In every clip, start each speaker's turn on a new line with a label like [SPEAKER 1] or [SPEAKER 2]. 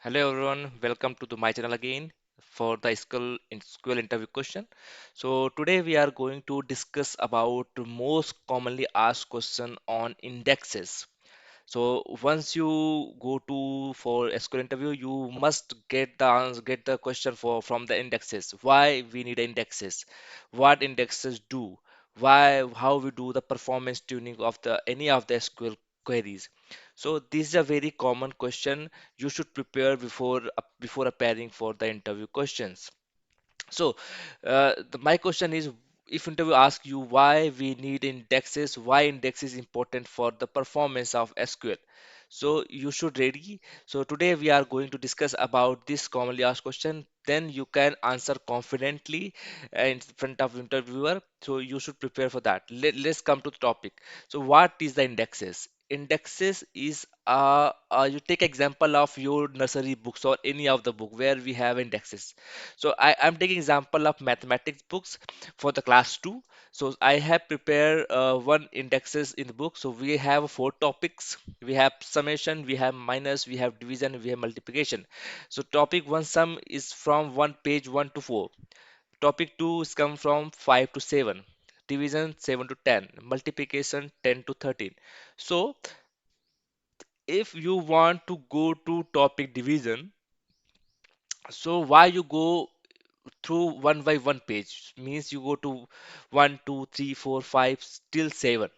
[SPEAKER 1] Hello everyone, welcome to my channel again for the SQL interview question. So today we are going to discuss about the most commonly asked question on indexes. So once you go to for SQL interview, you must get the answer, get the question for from the indexes. Why we need indexes? What indexes do? Why how we do the performance tuning of the any of the SQL queries? So this is a very common question you should prepare before appearing for the interview questions. So, my question is, if interview asks you why we need indexes, why index is important for the performance of SQL. So you should ready. So today we are going to discuss about this commonly asked question. Then you can answer confidently in front of interviewer. So you should prepare for that. Let's come to the topic. So what is the indexes? Indexes is you take example of your nursery books or any of the book where we have indexes. So I'm taking example of mathematics books for the class 2. So I have prepared one indexes in the book. So we have four topics. We have summation, we have minus, we have division, we have multiplication. So topic one sum is from one page 1 to 4. Topic 2 is come from 5 to 7. Division 7 to 10. Multiplication 10 to 13. So if you want to go to topic division, so why you go through one by one page means you go to 1 2 3 4 5 till 7,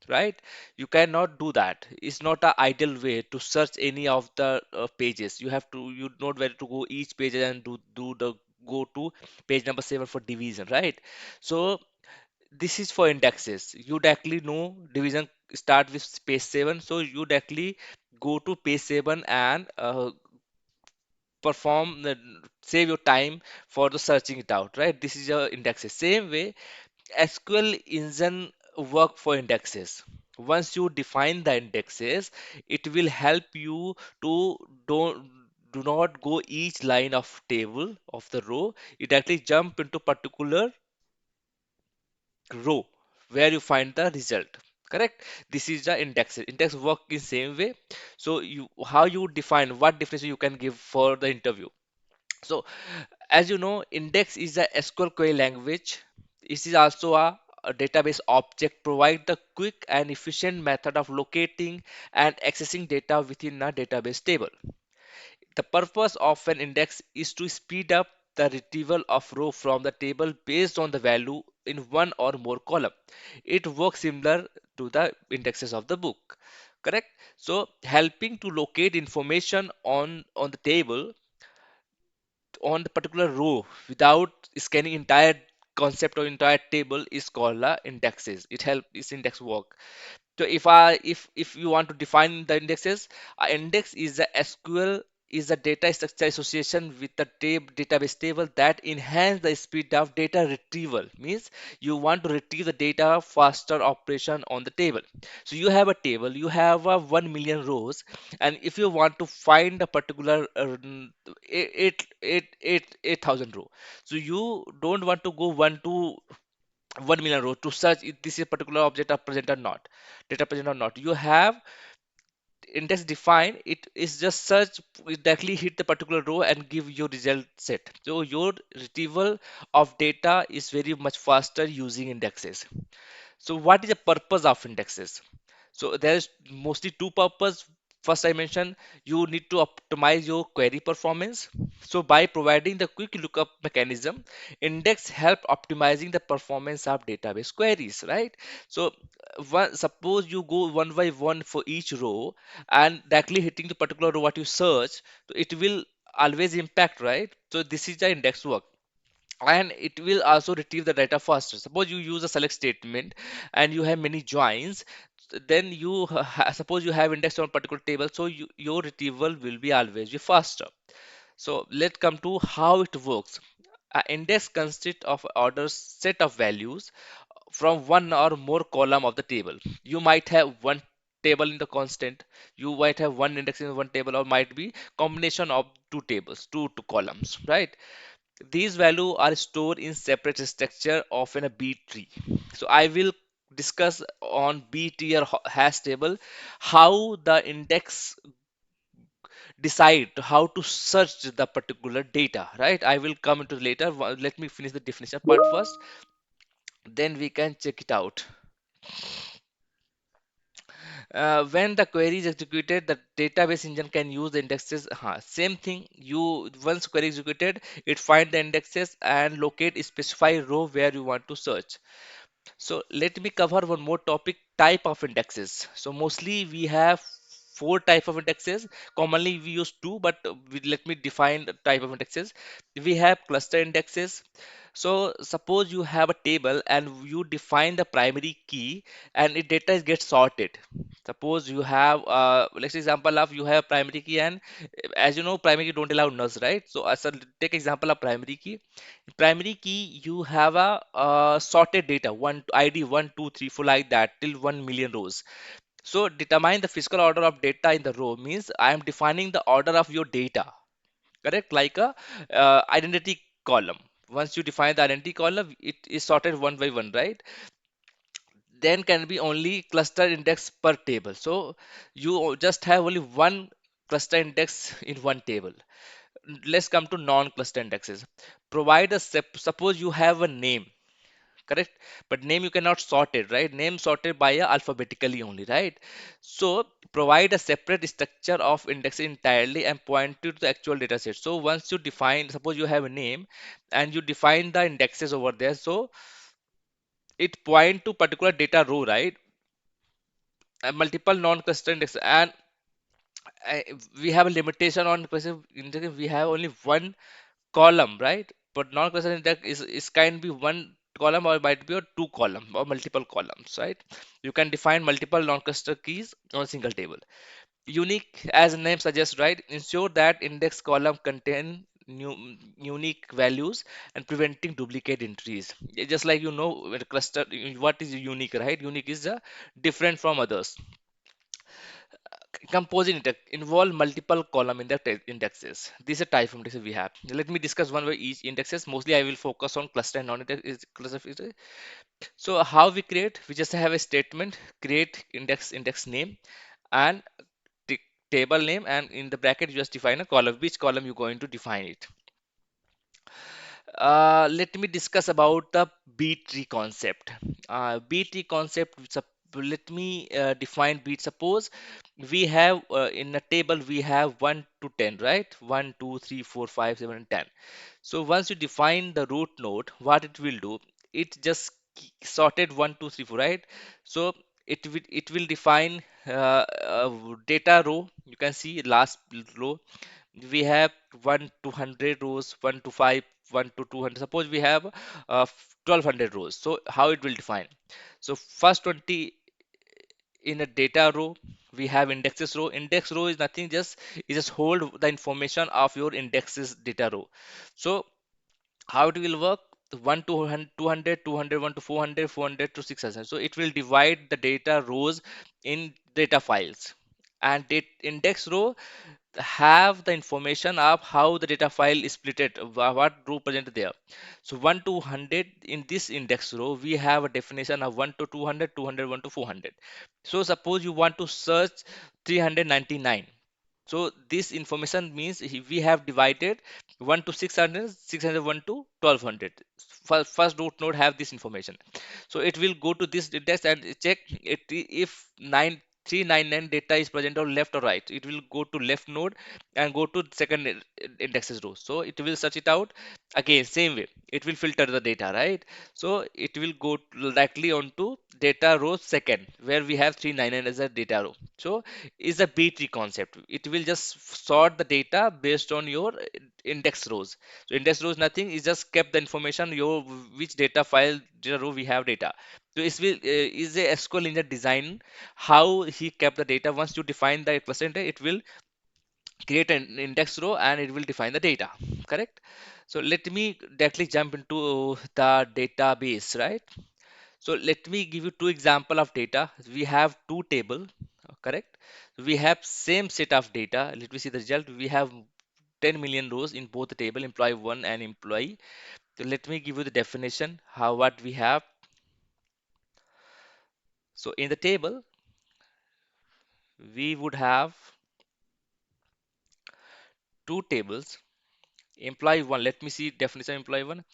[SPEAKER 1] right? You cannot do that. It's not a ideal way to search any of the pages. You know where to go each page and do the go to page number 7 for division, right? So this is for indexes. You directly know division start with page 7, so you directly go to page 7 and perform the save your time for the searching it out, right? This is your indexes. Same way SQL engine work for indexes. Once you define the indexes, it will help you to don't do not go each line of table of the row. It actually jump into particular row where you find the result. Correct? This is the index. Index work in same way. So you how you define what definition you can give for the interview. So as you know, index is a SQL query language. This is also a database object provide the quick and efficient method of locating and accessing data within a database table. The purpose of an index is to speed up the retrieval of row from the table based on the value in one or more column. It works similar to the indexes of the book. Correct? So helping to locate information on the table on the particular row without scanning entire concept or entire table is called indexes. It helps is index work. So if you want to define the indexes, index is a SQL is a data structure association with the database table that enhance the speed of data retrieval. Means you want to retrieve the data faster operation on the table. So you have a table, you have 1 million rows, and if you want to find a particular 8,000 row, so you don't want to go 1 million row to search if this is particular object are present or not, data present or not. You have index defined, it is just search, it directly hit the particular row and give your result set. So your retrieval of data is very much faster using indexes. So what is the purpose of indexes? So there's mostly two purpose. First, I mentioned you need to optimize your query performance. So by providing the quick lookup mechanism, index help optimizing the performance of database queries, right? So suppose you go one by one for each row and directly hitting the particular row what you search, so it will always impact, right? So this is the index work, and it will also retrieve the data faster. Suppose you use a select statement and you have many joins, then suppose you have indexed on particular table, so your retrieval will be always be faster. So let's come to how it works. An index consists of ordered set of values from one or more column of the table. You might have one table in the constant, you might have one index in one table, or might be combination of two tables, two columns, right? These values are stored in separate structure, often a B tree. So I will discuss on B tree or hash table how the index decide how to search the particular data, right? I will come into later. Let me finish the definition part first, then we can check it out. When the query is executed, the database engine can use the indexes. Same thing. You once query executed, it find the indexes and locate a specified row where you want to search. So let me cover one more topic, type of indexes. So mostly we have four type of indexes. Commonly we use two, but let me define the type of indexes. We have cluster indexes. So suppose you have a table and you define the primary key and it data gets sorted. Suppose you have let's example of you have primary key, and as you know primary key don't allow nulls, right? So as a take example of primary key. Primary key, you have a sorted data, one ID 1 2 3 4 like that till 1 million rows. So determine the physical order of data in the row means I am defining the order of your data, correct? Like a identity column. Once you define the identity column, it is sorted one by one, right? Then can be only cluster index per table. So you just have only one cluster index in one table. Let's come to non-cluster indexes. Provide a suppose you have a name, correct, but name you cannot sort it, right? Name sorted by alphabetically only, right? So provide a separate structure of index entirely and point to the actual data set. So once you define, suppose you have a name and you define the indexes over there, so it point to particular data row, right? And multiple non-cluster index, and we have a limitation on question index. We have only one column, right? But non-cluster index is can be one column or might be a two column or multiple columns, right? You can define multiple non-cluster keys on a single table. Unique, as the name suggests, right? Ensure that index column contain unique values and preventing duplicate entries. Just like you know, with a cluster, what is unique, right? Unique is different from others. Composite index involve multiple column indexes. These are type of indexes we have. Let me discuss one by each indexes. Mostly I will focus on cluster and non-index cluster. So how we create? We just have a statement, create index name and t- table name, and in the bracket you just define a column. Which column you're going to define it. Let me discuss about the B tree concept. B tree concept. Let me define B. Suppose we have in a table we have 1 to 10, right? 1 2 3 4 5 7 and 10. So once you define the root node, what it will do, it just sorted 1 2 3 4, right? So it will define data row. You can see last row we have 1 to 100 rows, 1 to 5, 1 to 200. Suppose we have 1200 rows. So how it will define? So first 20 in a data row, we have indexes row. Index row is nothing, just it just hold the information of your indexes data row. So how it will work? 1 to 200, 200, 1 to 400, 400 to 600. So it will divide the data rows in data files, and index row have the information of how the data file is splitted, what row present there. So 1 to 100 in this index row, we have a definition of 1 to 200, 200, 1 to 400. So suppose you want to search 399. So this information means we have divided 1 to 600, 600, 1 to 1200. First root node have this information. So it will go to this index and check it if 399 data is present or left or right. It will go to left node and go to second indexes row. So it will search it out again same way. It will filter the data, right? So it will go directly onto data row second where we have 399 as a data row. So is a B tree concept. It will just sort the data based on your index rows. So index rows nothing is just kept the information your which data file data row we have data. So it will is a SQL in the design how he kept the data. Once you define the percentage, it will create an index row and it will define the data. Correct. So let me directly jump into the database, right? So let me give you two example of data. We have two table, correct? We have same set of data. Let me see the result. We have 10 million rows in both the table, employee one and employee. So let me give you the definition how what we have. So in the table, we would have two tables. Employee one, let me see definition of employee one.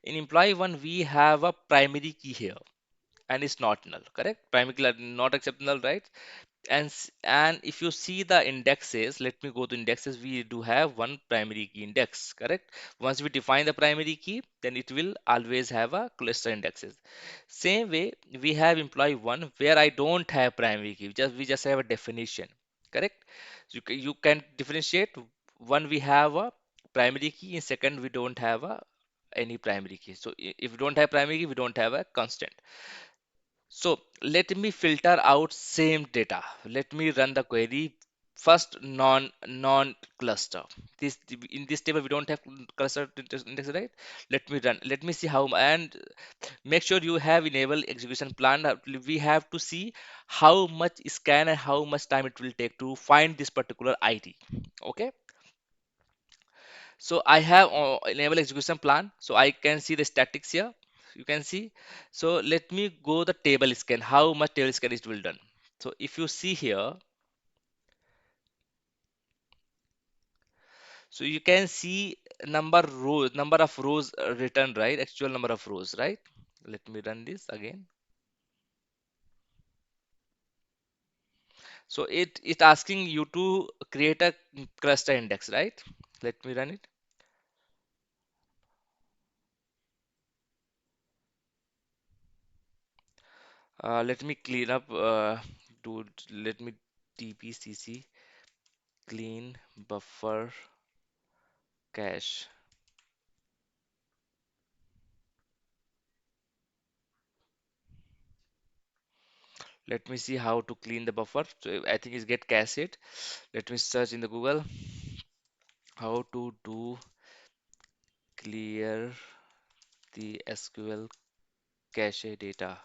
[SPEAKER 1] In employee one, we have a primary key here and it's not null, correct? Primary key not accept null, right? And if you see the indexes, let me go to indexes. We do have one primary key index, correct? Once we define the primary key, then it will always have a cluster indexes. Same way, we have employee one where I don't have primary key, just we just have a definition, correct? So you can differentiate. One, we have a primary key, and second, we don't have a any primary key. So if we don't have primary key, we don't have a constant. So let me filter out same data. Let me run the query. First, non cluster. This in this table we don't have cluster index, right? Let me run. Let me see how, and make sure you have enabled execution plan. We have to see how much scan and how much time it will take to find this particular ID. Okay. So I have enable execution plan, so I can see the statics here. You can see. So let me go the table scan. How much table scan is will done? So if you see here, so you can see number of rows written, right? Actual number of rows, right? Let me run this again. So it asking you to create a cluster index, right? Let me run it. Let me clean up. Do let me tpcc clean buffer cache. Let me see how to clean the buffer. So I think it's get cached. Let me search in the Google how to do clear the SQL cache data.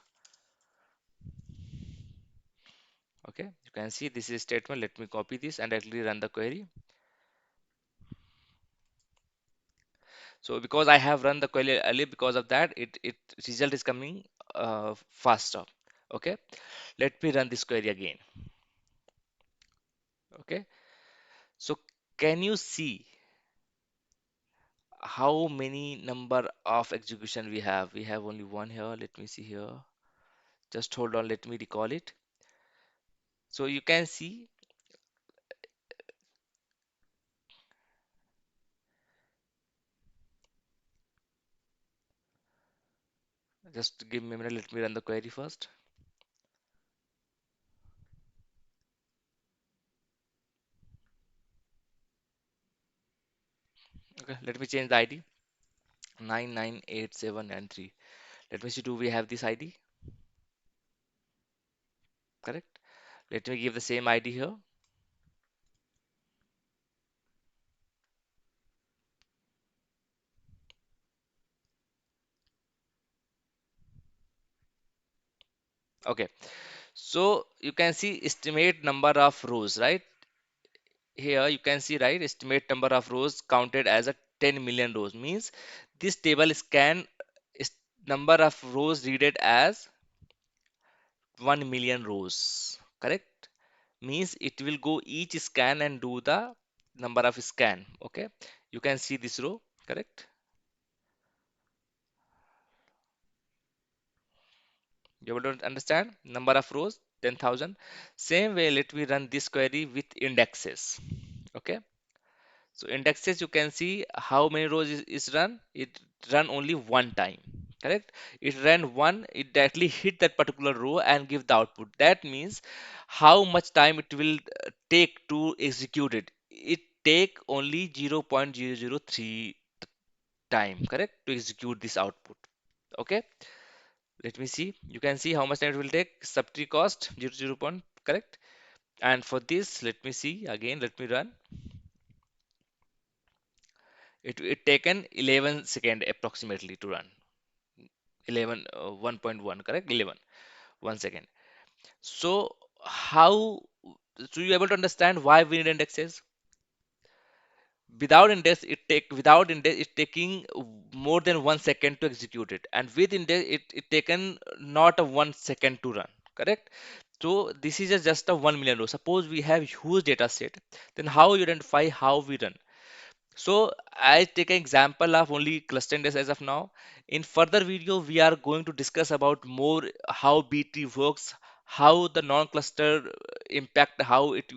[SPEAKER 1] Okay, you can see this is statement. Let me copy this and actually run the query. So because I have run the query early, because of that, it result is coming faster. Okay, let me run this query again. Okay, so can you see how many number of execution we have? We have only one here. Let me see here. Just hold on, let me recall it. So you can see, just give me a minute, let me run the query first. Okay, let me change the ID 9987993. Let me see, do we have this ID? Correct. Let me give the same ID here. Okay, so you can see estimate number of rows, right? Here you can see, right, estimate number of rows counted as a 10 million rows means this table scan is number of rows readed as 1 million rows, correct? Means it will go each scan and do the number of scan. Okay, you can see this row, correct? You able to understand number of rows 10,000. Same way, let me run this query with indexes. Okay, so indexes, you can see how many rows is run. It run only one time, correct? It ran one, it directly hit that particular row and give the output. That means how much time it will take to execute it. It take only 0.003 time, correct, to execute this output. Okay, let me see. You can see how much time it will take. Subtree cost 0 point, correct? And for this, let me see again. Let me run. It taken 11 second approximately to run. 11 1.1, correct? 11 1 second. So how? So you able to understand why we need indexes? Without index it taking more than 1 second to execute it, and with index it taken not a 1 second to run, correct? So this is just a 1 million row. Suppose we have huge data set, then how you identify how we run? So I take an example of only cluster index as of now. In further video, we are going to discuss about more how BT works, how the non-cluster impact, how it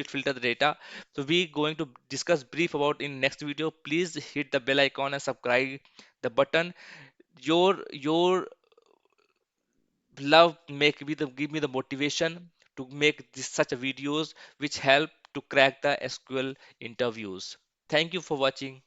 [SPEAKER 1] filter the data. So we going to discuss brief about in next video. Please hit the bell icon and subscribe the button. Your love make me the give me the motivation to make this such a videos which help to crack the SQL interviews. Thank you for watching.